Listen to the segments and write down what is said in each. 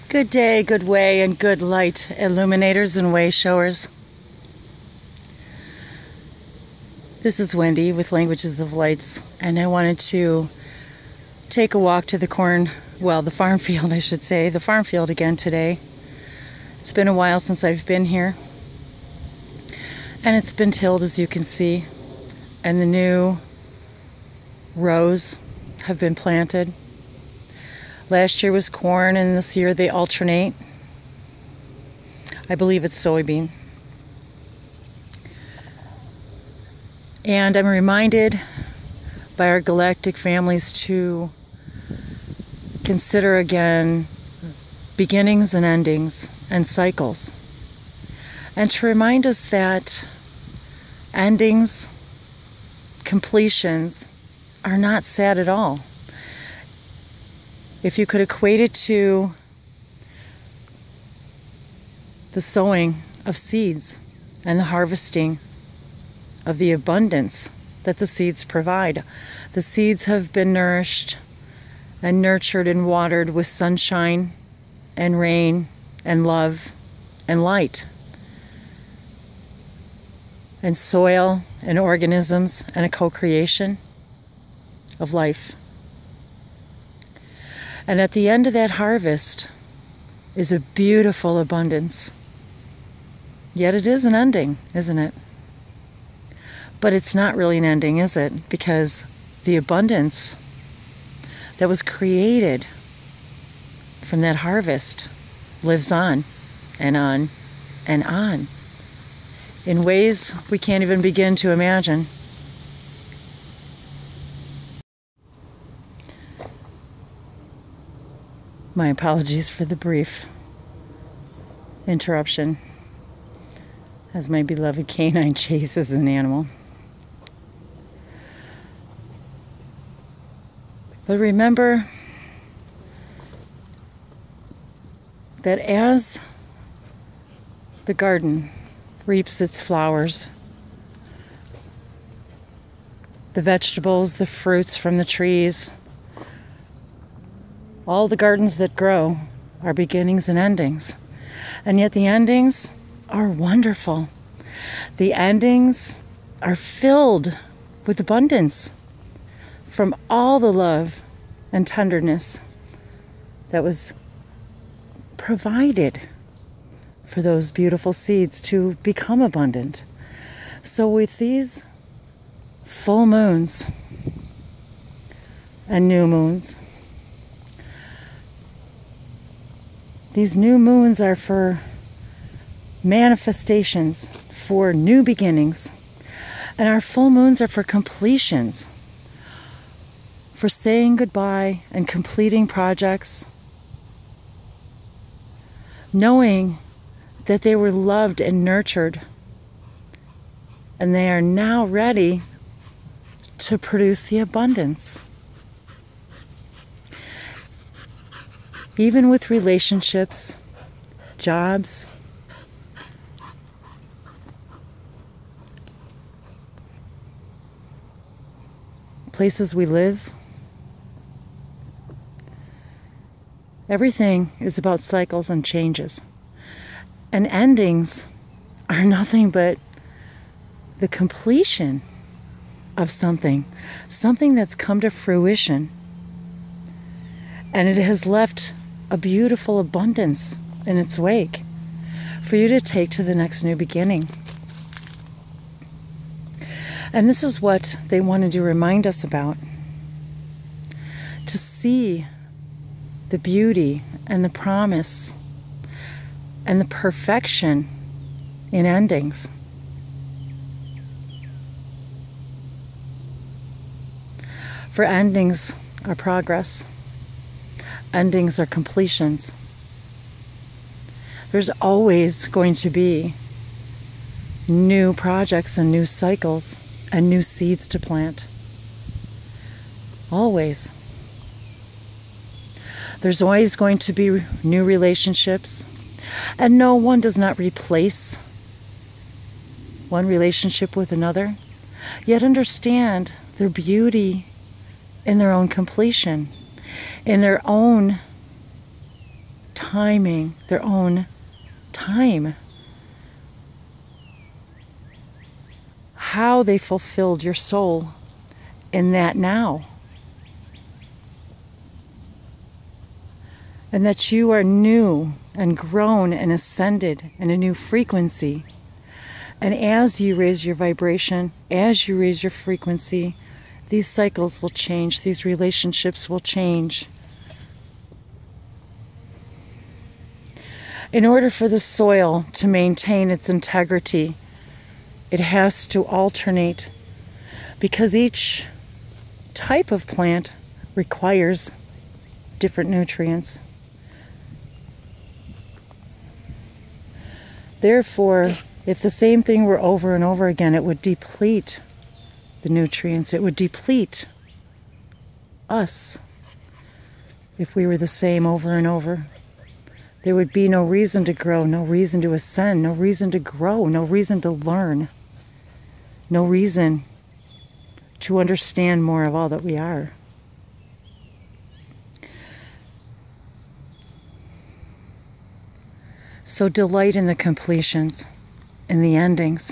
Good day, good way, and good light, illuminators and way showers. This is Wendy with Languages of Lights, and I wanted to take a walk to the the farm field, I should say, the farm field again today. It's been a while since I've been here, and it's been tilled, as you can see, and the new rows have been planted. Last year was corn, and this year they alternate. I believe it's soybean. And I'm reminded by our galactic families to consider again beginnings and endings and cycles. And to remind us that endings, completions, are not sad at all. If you could equate it to the sowing of seeds and the harvesting of the abundance that the seeds provide. The seeds have been nourished and nurtured and watered with sunshine and rain and love and light and soil and organisms and a co-creation of life. And at the end of that harvest is a beautiful abundance. Yet it is an ending, isn't it? But it's not really an ending, is it? Because the abundance that was created from that harvest lives on and on and on in ways we can't even begin to imagine. My apologies for the brief interruption as my beloved canine chases an animal. But remember that as the garden reaps its flowers, the vegetables, the fruits from the trees, all the gardens that grow are beginnings and endings. And yet the endings are wonderful. The endings are filled with abundance from all the love and tenderness that was provided for those beautiful seeds to become abundant. So with these full moons and new moons, these new moons are for manifestations, for new beginnings. And our full moons are for completions, for saying goodbye and completing projects, knowing that they were loved and nurtured, and they are now ready to produce the abundance. Even with relationships, jobs, places we live, everything is about cycles and changes. And endings are nothing but the completion of something that's come to fruition. And it has left a beautiful abundance in its wake for you to take to the next new beginning. And this is what they wanted to remind us about. To see the beauty and the promise and the perfection in endings. For endings are progress. Endings are completions. There's always going to be new projects and new cycles and new seeds to plant. Always. There's always going to be new relationships, and no one does not replace one relationship with another. Yet understand their beauty in their own completion, in their own time. timing, their own time. How they fulfilled your soul in that now. And that you are new and grown and ascended in a new frequency. And as you raise your vibration, as you raise your frequency, these cycles will change, these relationships will change. In order for the soil to maintain its integrity, it has to alternate, because each type of plant requires different nutrients. Therefore, if the same thing were over and over again, it would deplete the nutrients. It would deplete us if we were the same over and over. There would be no reason to grow, no reason to ascend, no reason to grow, no reason to learn, no reason to understand more of all that we are. So delight in the completions, in the endings.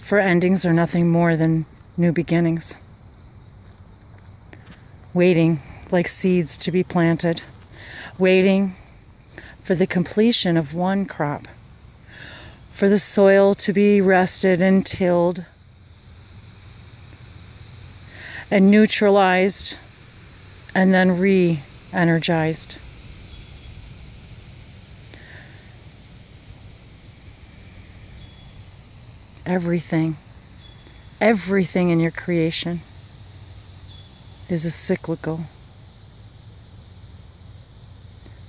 For endings are nothing more than new beginnings. Waiting like seeds to be planted. Waiting for the completion of one crop. For the soil to be rested and tilled. And neutralized. And then re-energized. Everything in your creation is a cyclical.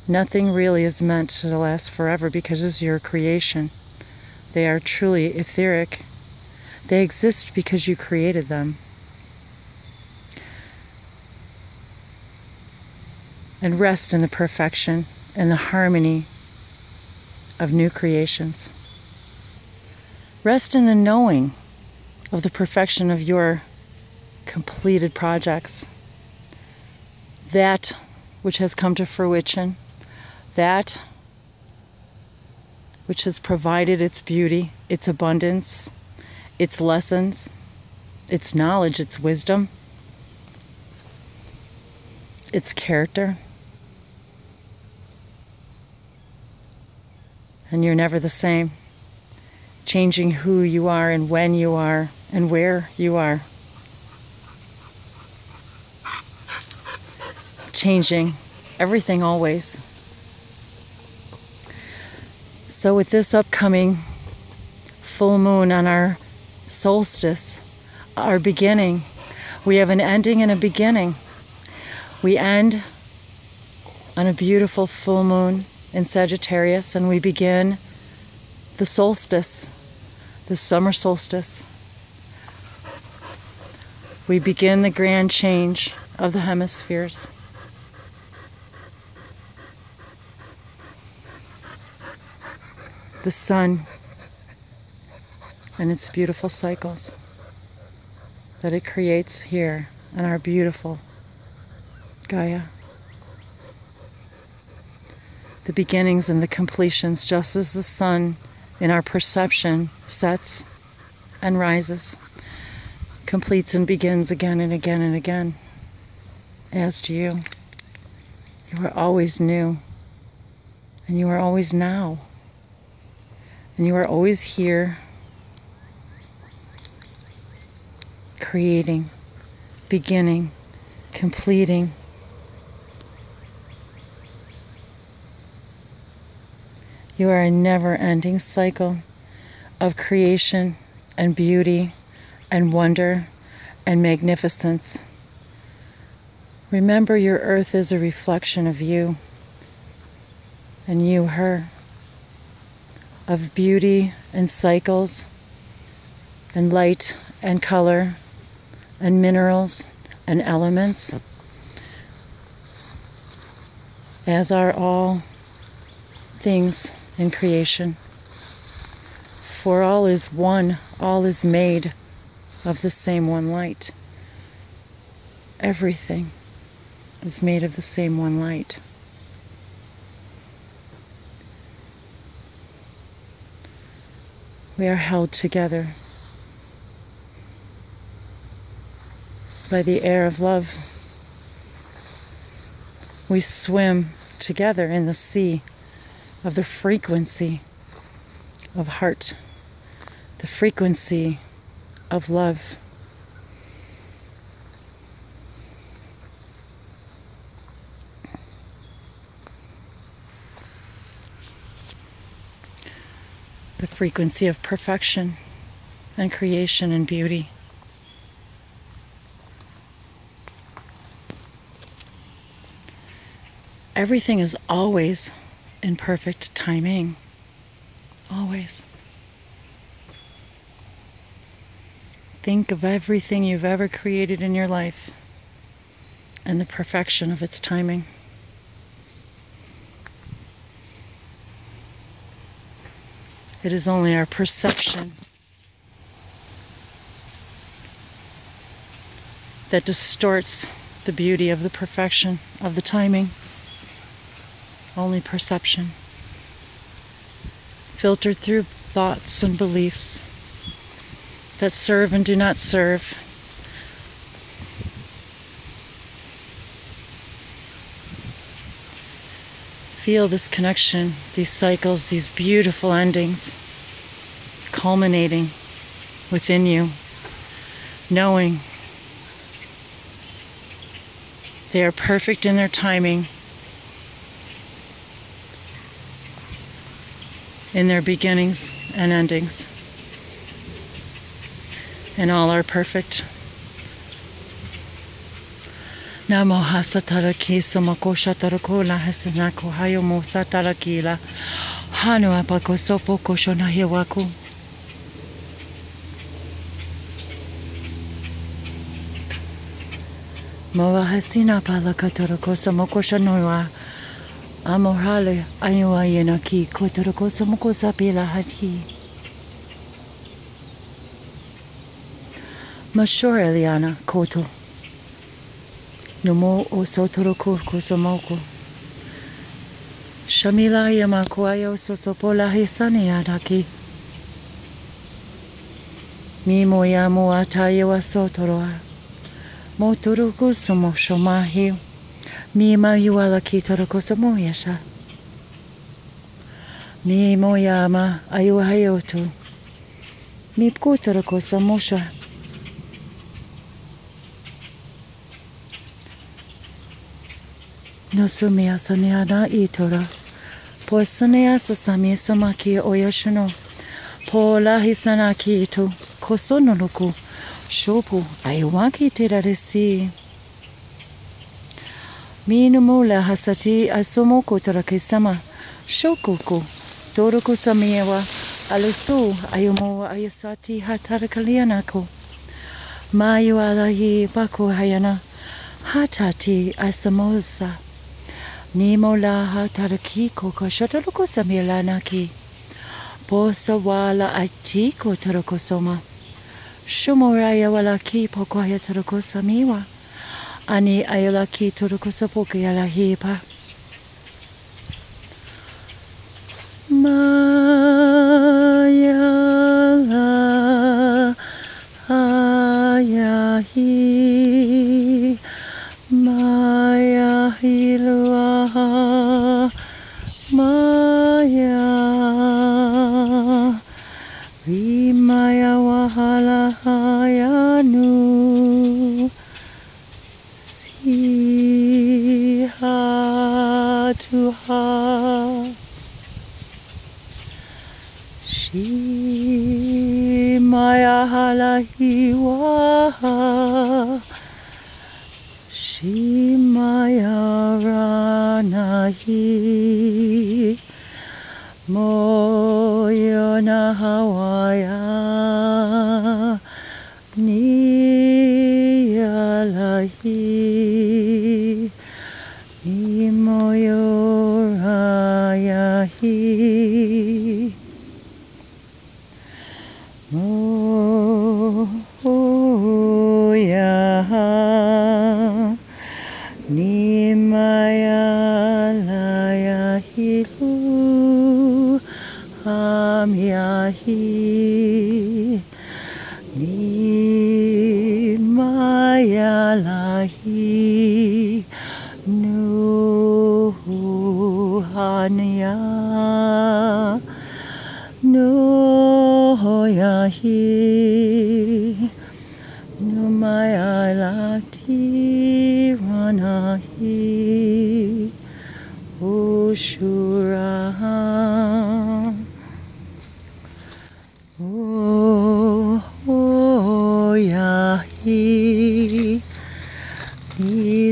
Nothing really is meant to last forever because it's your creation. They are truly etheric. They exist because you created them. And rest in the perfection and the harmony of new creations. Rest in the knowing of the perfection of your completed projects. That which has come to fruition. That which has provided its beauty, its abundance, its lessons, its knowledge, its wisdom, its character. And you're never the same. Changing who you are and when you are and where you are. Changing everything always. So with this upcoming full moon on our solstice, our beginning, we have an ending and a beginning. We end on a beautiful full moon in Sagittarius, and we begin the solstice, the summer solstice. We begin the grand change of the hemispheres. The sun and its beautiful cycles that it creates here on our beautiful Gaia. The beginnings and the completions, just as the sun in our perception sets and rises, completes and begins again and again and again. As do you. You are always new, and you are always now, and you are always here, creating, beginning, completing. You are a never-ending cycle of creation and beauty and wonder and magnificence. Remember, your earth is a reflection of you, and you her, of beauty and cycles and light and color and minerals and elements, as are all things in creation. For all is one, all is made of the same one light. Everything is made of the same one light. We are held together by the air of love. We swim together in the sea of the frequency of heart, the frequency of love. The frequency of perfection and creation and beauty. Everything is always in perfect timing. Always. Think of everything you've ever created in your life and the perfection of its timing. It is only our perception that distorts the beauty of the perfection of the timing. Only perception. Filtered through thoughts and beliefs that serve and do not serve. Feel this connection, these cycles, these beautiful endings culminating within you, knowing they are perfect in their timing, in their beginnings and endings, and all are perfect. Namo hasataraki samako shatarako la hasanako hayomo sataraki la hanu apako sopoko shonahiwaku. Moa hasina palakatarako samako shanoa amorale ayua yenaki kotarako samako sapila hati. Mashore Eliana koto. Nomo o sotoroko kosamoko. Shamila yamakuayo sosopola hisani adaki. Mimo yamu atayewa sotoroa. Motoruku somo shomahi. Mima yuala kitoroko somo yasha. Mimo yama ayuhayotu. Mipkutoroko samosha. No sumia saneana itora. Po sanea sasami samaki oyashino. Po la hisanaki ito. Kosononoku. Shopu ayuwaki teraresi. Minumu la hasati asomoko tarakesama. Shokuku. Toroko samiewa. Alusu ayumo ayasati hatarakalianako. Mayu alahi bako hayana. Hatati asamosa. Nimo laha tarakiko ko shataroko samilanaki. Posa wala atiko taroko soma. Shumoraya walaki pokoya taroko samiwa. Ani ayalaki taroko sapoke yalahipa. Mayala ayahi. Maya hilua Maya Vimaya wahala hayanu Siha tuha Shimaya halahiwa Shimaya ranahi Moyona hawaya Niyalahi Nimoyorayahi Moya Nimaya laya hilu miahi ni mayalahi nuhania nuhoyahi numayalati ranahi ushuraha yahi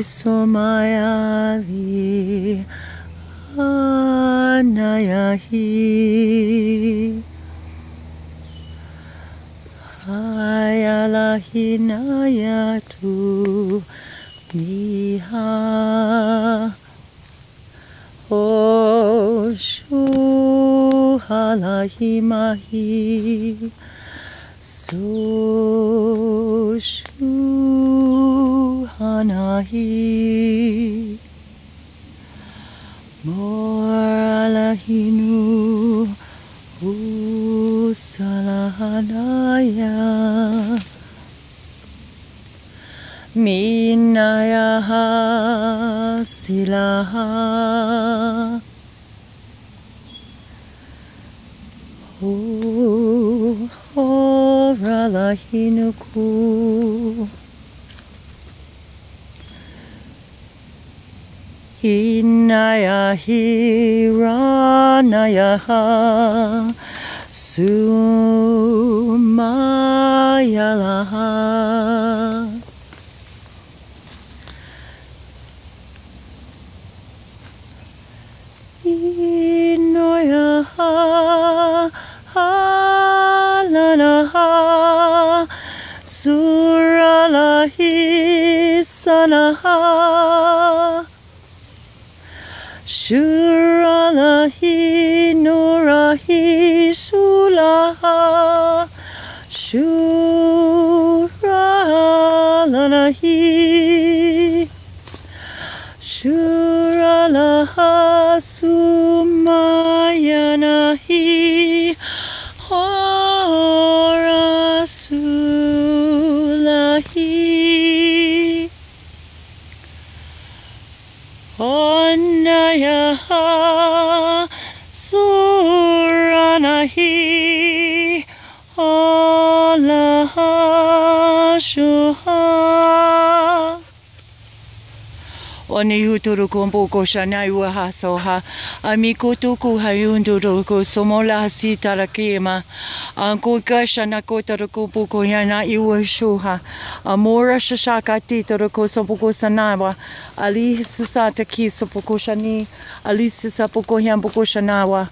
isomayali anayahi ayalahinayatu miha Oshuhalahimahi Soshuhanahi Moralahinu Usalahanaya Minayaha Silaha Oralahinuku Hinayahiranayaha Sumayalaha Inoyaha Halanaha Suralahi Sanaha Shuralahi Nurahi Shulaha Shuralanahi Shuralaha Sumayanahi Horasulahi Onayaha Suranahi Olaha Shuha Oni huturu kompo ko shanai waha soha amiko tuku hayunduru ko somola sitara kema anko kashana ko taruko ko yana iwashuha amora shashaka titaro ko sopoko sanawa ali sisata ki sopoko shani ali sisapoko yamboko shanawa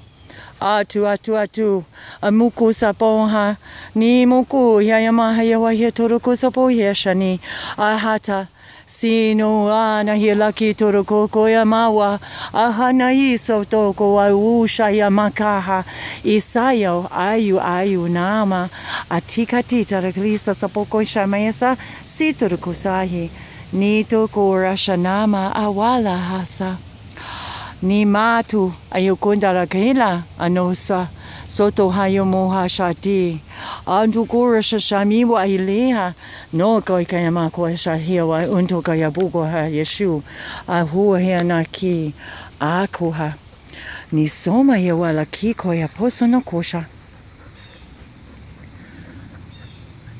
atu amuku sapoha ni muku yayama hayawa yetoroko sapo yeshani ahata Sino anahilaki toroko koyamawa ahanai sotoko wa usha yamakaha isayo ayu nama atikati taraklisa sapoko shamayasa sitoroko sahi nito korashanama awala hasa ni matu ayukundara kila anosa soto hayo moha shati andukura shashami wa ileha no koi kayama kwa shahia wa unto kaya bugo ha yeshu ahua hea naki akuha ni soma ya wala kiko ya poso no kosha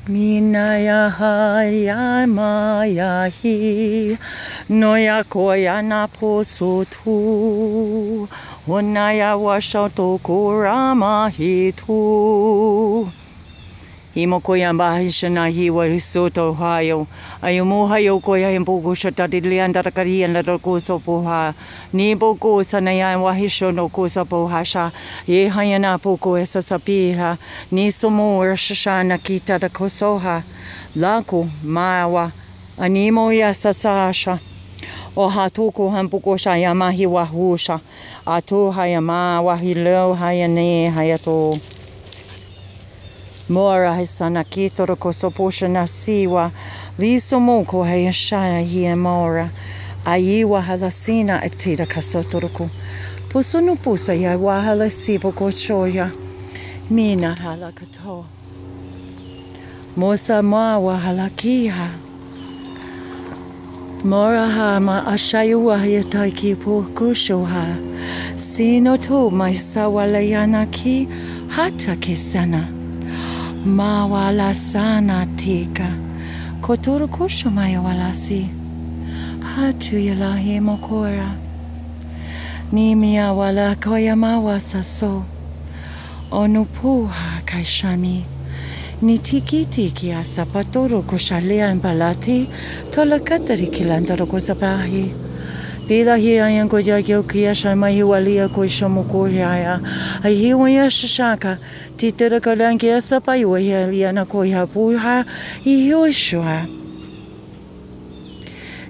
Minaya yahi noya koya na poso tu onaya washoto korama hitu Himoko yamba hishana hiwa soto hayo ayumu hayo koya imbogo shota dilianda rakari and ko sopoha ni boko sanaya wahishono ko sopohasha ye hayana poko esa sapira ni somo rashana kita da kosoha lako mawa animo ya sasasha o hatuko hampoko shayama hiwa husha ato hayama wahilo hayane hayato Mora hisana kitoro kosoposha nasiwa liso moko hayashaya hiya mora ayiwa halasina etira kasotoroko pusunu pusa ya wahala sipo kochoya Mina halakato. Mosa mawa halakiha. Moraha ma ashayuwa yataiki pukushoha. Sino to my sawalayanaki hatake sana. Mawala sana tika. Kotoro kusho maya walasi. Hatu yalahi mokora. Nimia wala koyamawa saso. Onupuha kaishami. Ni tiki tiki asapatoro kushalea embalati. Tola katari kilandaro kusapahi. Bila hi ayango ya kia shama hi walia koishomukuya. Ahi waya shaka. Titera kalangi asapa yuya liana koya puha. Iyoshua.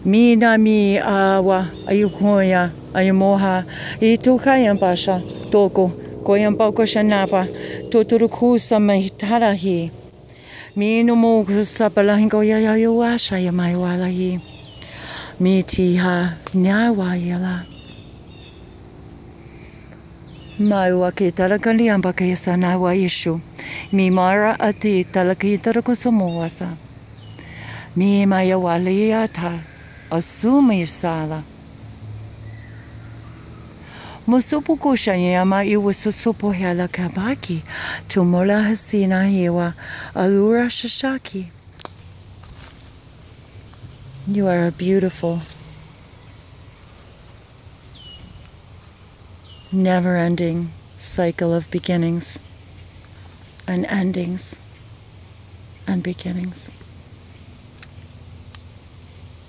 Mina mi awa ayukoya ayumoha. Itukaya pasha. Toko. Koyambako shanapa. Toturuku samahitarahi. Minumu sapalahingo yayawasha yamayawalahi. Mitiha nyawayala. Maiwa ke tarakali ambaka yasana wa ishu. Mimara ati talaki tarakosomuwasa. Mi mayawaliyata. Asumi sala. Musupuku shanyama iwasusupo hala kabaki. Tumola hasina hiwa alura shashaki. You are a beautiful, never-ending cycle of beginnings and endings and beginnings.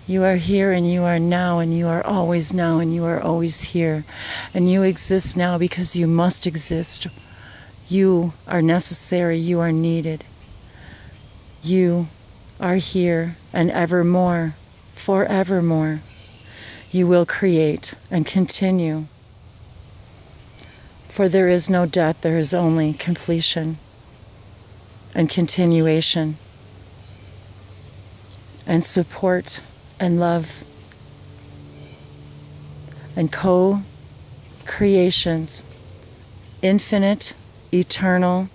You are here and you are now and you are always now and you are always here. And you exist now because you must exist. You are necessary. You are needed. You are here and evermore, forevermore. You will create and continue. For there is no death, there is only completion and continuation and support and love and co-creations, infinite, eternal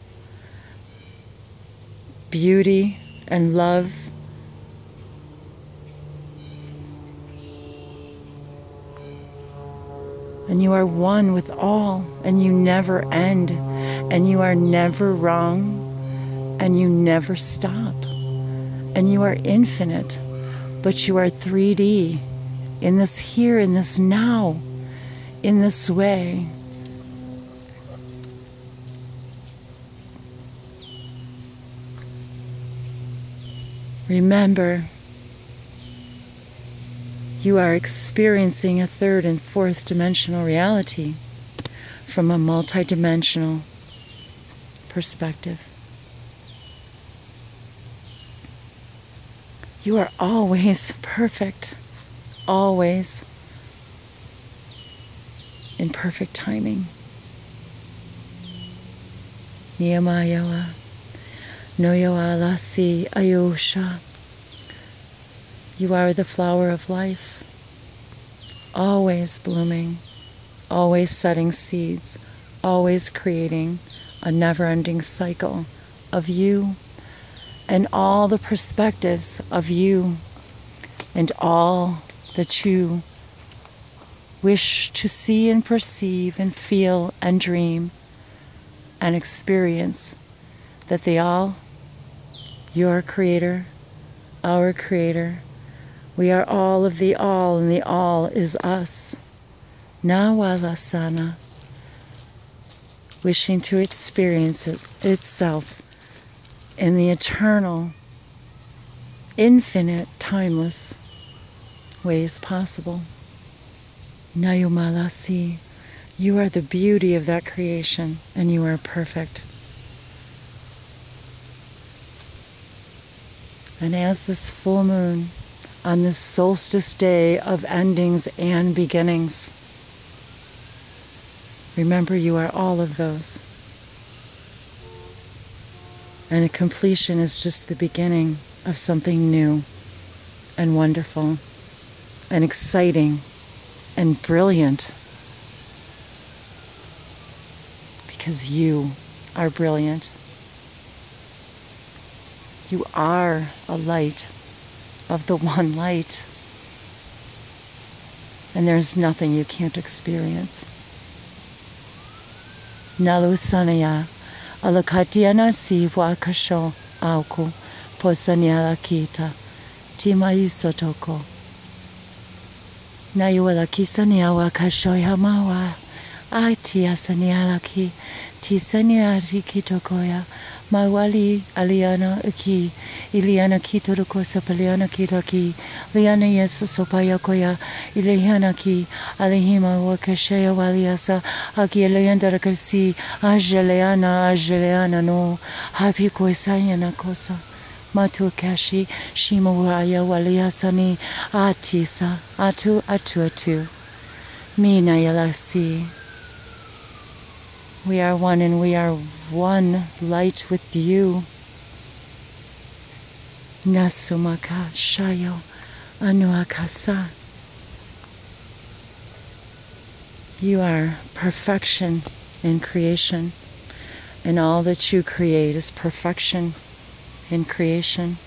beauty and love. And you are one with all, and you never end, and you are never wrong, and you never stop, and you are infinite. But you are 3D in this here, in this now, in this way. Remember, you are experiencing a third and fourth dimensional reality from a multidimensional perspective. You are always perfect, always in perfect timing. Niyamayawa, Noyawa Lasi Ayosha. You are the flower of life, always blooming, always setting seeds, always creating a never-ending cycle of you and all the perspectives of you and all that you wish to see and perceive and feel and dream and experience, that they all, your creator, our creator, we are all of the all, and the all is us. Nawalasana, wishing to experience itself in the eternal, infinite, timeless ways possible. Nayumalasi, you are the beauty of that creation, and you are perfect. And as this full moon, on this solstice day of endings and beginnings, remember you are all of those. And a completion is just the beginning of something new and wonderful and exciting and brilliant. Because you are brilliant. You are a light of the one light. And there's nothing you can't experience. Nalu sanaya alakatiana si wakasho auku posanyala kita tima isotoko. Nayuala kisania wakasho yamawa atia sanyala ki tisanya rikitokoya mawali aliana ki iliana kitoko sapaliana kitaki liana yesu sopayakoya iliana ki alihima wakashaya waliasa aki elianda kasi ajeleana no happy koisayana kosa matu kashi shimawaya waliasani atisa atu mina yalasi. We are one, and we are one light with you. Nasumaka shayo anuakasa. You are perfection in creation, and all that you create is perfection in creation.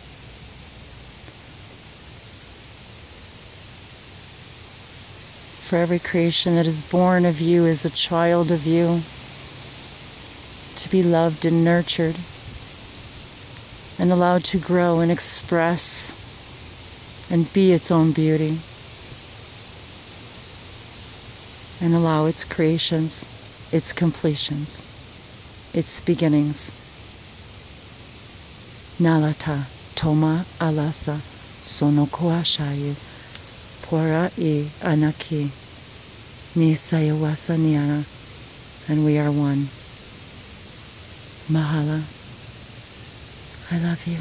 For every creation that is born of you is a child of you, to be loved and nurtured and allowed to grow and express and be its own beauty, and allow its creations, its completions, its beginnings. Nalata toma alasa sonokoashayu pora I anaki nisayawasa niana, and we are one. Mahala. I love you.